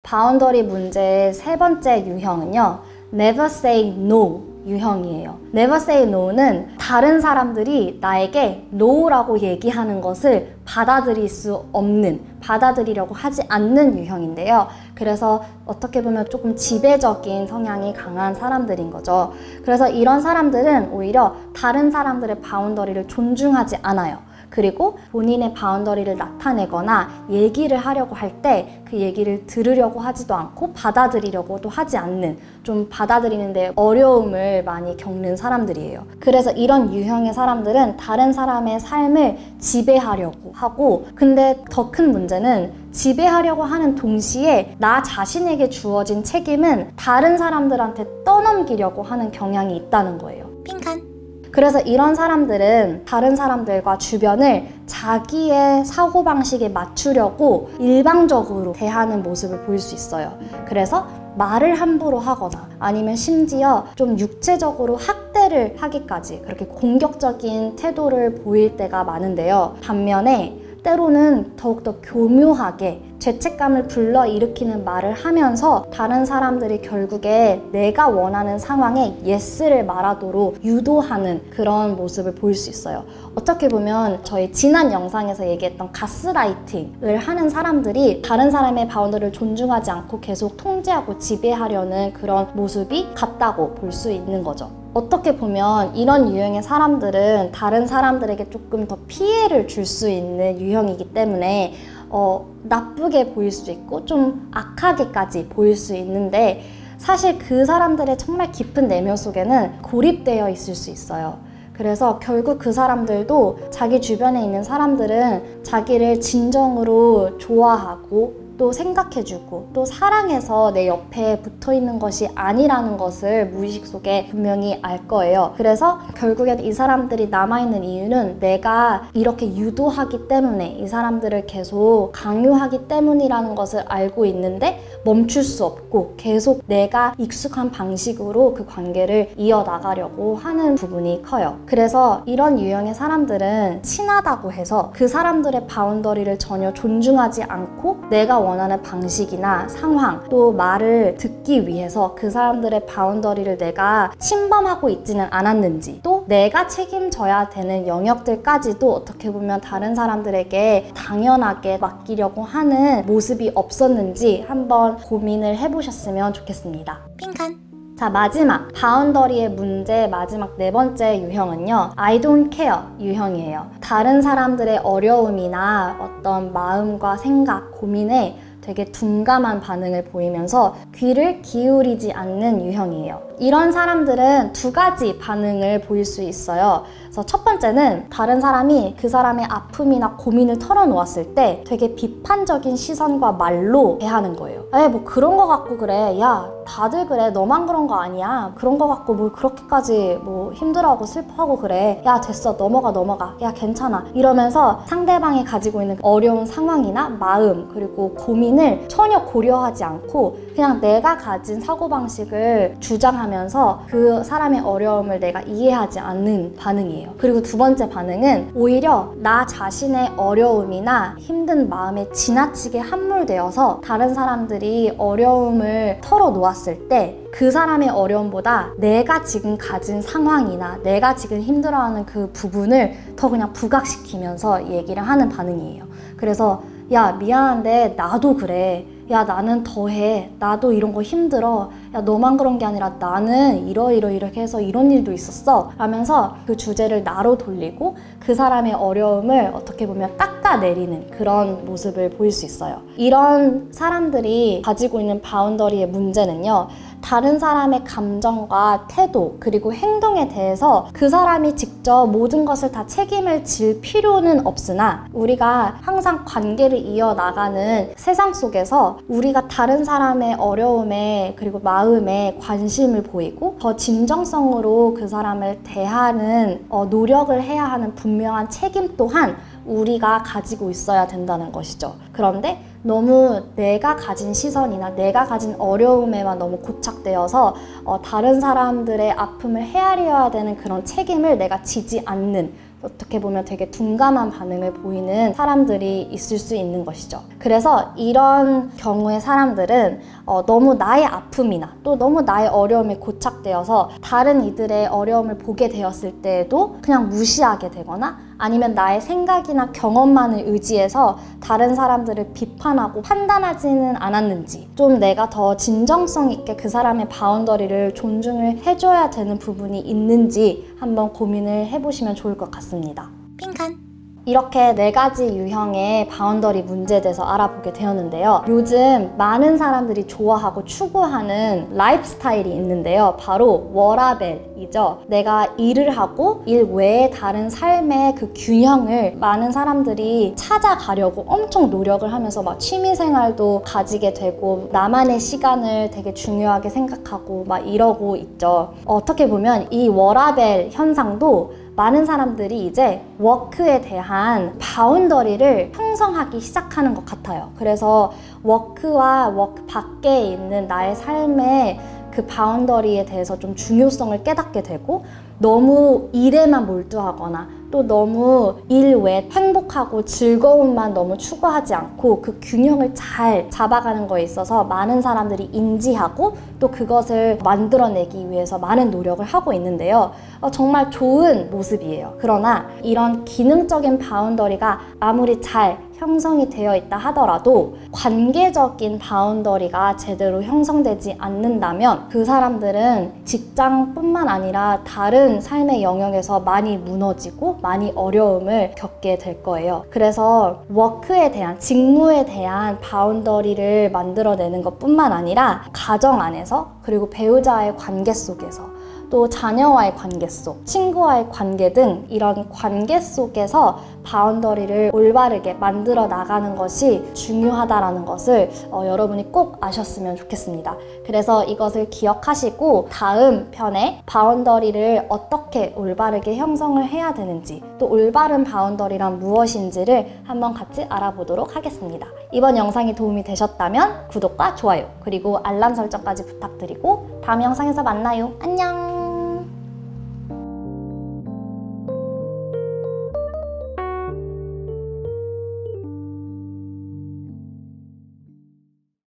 바운더리 문제의 세 번째 유형은요, Never say no 유형이에요. Never say no는 다른 사람들이 나에게 no라고 얘기하는 것을 받아들일 수 없는, 받아들이려고 하지 않는 유형인데요. 그래서 어떻게 보면 조금 지배적인 성향이 강한 사람들인 거죠. 그래서 이런 사람들은 오히려 다른 사람들의 바운더리를 존중하지 않아요. 그리고 본인의 바운더리를 나타내거나 얘기를 하려고 할 때 그 얘기를 들으려고 하지도 않고 받아들이려고도 하지 않는, 좀 받아들이는데 어려움을 많이 겪는 사람들이에요. 그래서 이런 유형의 사람들은 다른 사람의 삶을 지배하려고 하고, 근데 더 큰 문제는 지배하려고 하는 동시에 나 자신에게 주어진 책임은 다른 사람들한테 떠넘기려고 하는 경향이 있다는 거예요. 핑칸. 그래서 이런 사람들은 다른 사람들과 주변을 자기의 사고방식에 맞추려고 일방적으로 대하는 모습을 보일 수 있어요. 그래서 말을 함부로 하거나 아니면 심지어 좀 육체적으로 학대를 하기까지 그렇게 공격적인 태도를 보일 때가 많은데요. 반면에 때로는 더욱더 교묘하게 죄책감을 불러일으키는 말을 하면서 다른 사람들이 결국에 내가 원하는 상황에 예스를 말하도록 유도하는 그런 모습을 보일 수 있어요. 어떻게 보면 저희 지난 영상에서 얘기했던 가스라이팅을 하는 사람들이 다른 사람의 바운더리를 존중하지 않고 계속 통제하고 지배하려는 그런 모습이 같다고 볼 수 있는 거죠. 어떻게 보면 이런 유형의 사람들은 다른 사람들에게 조금 더 피해를 줄 수 있는 유형이기 때문에 나쁘게 보일 수 있고 좀 악하게까지 보일 수 있는데, 사실 그 사람들의 정말 깊은 내면 속에는 고립되어 있을 수 있어요. 그래서 결국 그 사람들도 자기 주변에 있는 사람들은 자기를 진정으로 좋아하고 또 생각해주고 또 사랑해서 내 옆에 붙어있는 것이 아니라는 것을 무의식 속에 분명히 알 거예요. 그래서 결국엔 이 사람들이 남아있는 이유는 내가 이렇게 유도하기 때문에, 이 사람들을 계속 강요하기 때문이라는 것을 알고 있는데 멈출 수 없고 계속 내가 익숙한 방식으로 그 관계를 이어나가려고 하는 부분이 커요. 그래서 이런 유형의 사람들은 친하다고 해서 그 사람들의 바운더리를 전혀 존중하지 않고 내가 원하는 방식이나 상황 또 말을 듣기 위해서 그 사람들의 바운더리를 내가 침범하고 있지는 않았는지, 또 내가 책임져야 되는 영역들까지도 어떻게 보면 다른 사람들에게 당연하게 맡기려고 하는 모습이 없었는지 한번 고민을 해보셨으면 좋겠습니다. 핑칸. 자, 마지막 바운더리의 문제 마지막 네 번째 유형은요, I don't care 유형이에요. 다른 사람들의 어려움이나 어떤 마음과 생각, 고민에 되게 둔감한 반응을 보이면서 귀를 기울이지 않는 유형이에요. 이런 사람들은 두 가지 반응을 보일 수 있어요. 그래서 첫 번째는 다른 사람이 그 사람의 아픔이나 고민을 털어놓았을 때 되게 비판적인 시선과 말로 대하는 거예요. 뭐 그런 거 갖고 그래, 야 다들 그래, 너만 그런 거 아니야, 그런 거 갖고 뭘 그렇게까지 뭐 힘들어하고 슬퍼하고 그래, 야 됐어, 넘어가, 야 괜찮아, 이러면서 상대방이 가지고 있는 어려운 상황이나 마음 그리고 고민을 전혀 고려하지 않고 그냥 내가 가진 사고방식을 주장하면서 그 사람의 어려움을 내가 이해하지 않는 반응이에요. 그리고 두 번째 반응은 오히려 나 자신의 어려움이나 힘든 마음에 지나치게 함몰되어서 다른 사람들이 어려움을 털어놓았을 때 그 사람의 어려움보다 내가 지금 가진 상황이나 내가 지금 힘들어하는 그 부분을 더 그냥 부각시키면서 얘기를 하는 반응이에요. 그래서 야 미안한데 나도 그래, 야 나는 더해, 나도 이런 거 힘들어, 야 너만 그런 게 아니라 나는 이렇게 해서 이런 일도 있었어 라면서 그 주제를 나로 돌리고 그 사람의 어려움을 어떻게 보면 깎아내리는 그런 모습을 보일 수 있어요. 이런 사람들이 가지고 있는 바운더리의 문제는요, 다른 사람의 감정과 태도 그리고 행동에 대해서 그 사람이 직접 모든 것을 다 책임을 질 필요는 없으나, 우리가 항상 관계를 이어나가는 세상 속에서 우리가 다른 사람의 어려움에 그리고 마음에 관심을 보이고 더 진정성으로 그 사람을 대하는 노력을 해야 하는 분명한 책임 또한 우리가 가지고 있어야 된다는 것이죠. 그런데 너무 내가 가진 시선이나 내가 가진 어려움에만 너무 고착되어서 다른 사람들의 아픔을 헤아려야 되는 그런 책임을 내가 지지 않는 어떻게 보면 되게 둔감한 반응을 보이는 사람들이 있을 수 있는 것이죠. 그래서 이런 경우의 사람들은 너무 나의 아픔이나 또 너무 나의 어려움에 고착되어서 다른 이들의 어려움을 보게 되었을 때에도 그냥 무시하게 되거나 아니면 나의 생각이나 경험만을 의지해서 다른 사람들을 비판하고 판단하지는 않았는지, 좀 내가 더 진정성 있게 그 사람의 바운더리를 존중을 해줘야 되는 부분이 있는지 한번 고민을 해보시면 좋을 것 같습니다. 핑칸. 이렇게 4가지 유형의 바운더리 문제에 대해서 알아보게 되었는데요. 요즘 많은 사람들이 좋아하고 추구하는 라이프 스타일이 있는데요. 바로 워라밸이죠. 내가 일을 하고 일 외에 다른 삶의 그 균형을 많은 사람들이 찾아가려고 엄청 노력을 하면서 막 취미생활도 가지게 되고 나만의 시간을 되게 중요하게 생각하고 막 이러고 있죠. 어떻게 보면 이 워라밸 현상도 많은 사람들이 이제 워크에 대한 바운더리를 형성하기 시작하는 것 같아요. 그래서 워크와 워크 밖에 있는 나의 삶의 그 바운더리에 대해서 좀 중요성을 깨닫게 되고 너무 일에만 몰두하거나 또 너무 일 외에 행복하고 즐거움만 너무 추구하지 않고 그 균형을 잘 잡아가는 거에 있어서 많은 사람들이 인지하고 또 그것을 만들어내기 위해서 많은 노력을 하고 있는데요. 정말 좋은 모습이에요. 그러나 이런 기능적인 바운더리가 아무리 잘 형성이 되어 있다 하더라도 관계적인 바운더리가 제대로 형성되지 않는다면 그 사람들은 직장뿐만 아니라 다른 삶의 영역에서 많이 무너지고 많이 어려움을 겪게 될 거예요. 그래서 워크에 대한, 직무에 대한 바운더리를 만들어내는 것뿐만 아니라 가정 안에서 그리고 배우자의 관계 속에서 또 자녀와의 관계 속, 친구와의 관계 등 이런 관계 속에서 바운더리를 올바르게 만들어 나가는 것이 중요하다는 것을 여러분이 꼭 아셨으면 좋겠습니다. 그래서 이것을 기억하시고 다음 편에 바운더리를 어떻게 올바르게 형성을 해야 되는지 또 올바른 바운더리란 무엇인지를 한번 같이 알아보도록 하겠습니다. 이번 영상이 도움이 되셨다면 구독과 좋아요 그리고 알람 설정까지 부탁드리고 다음 영상에서 만나요. 안녕!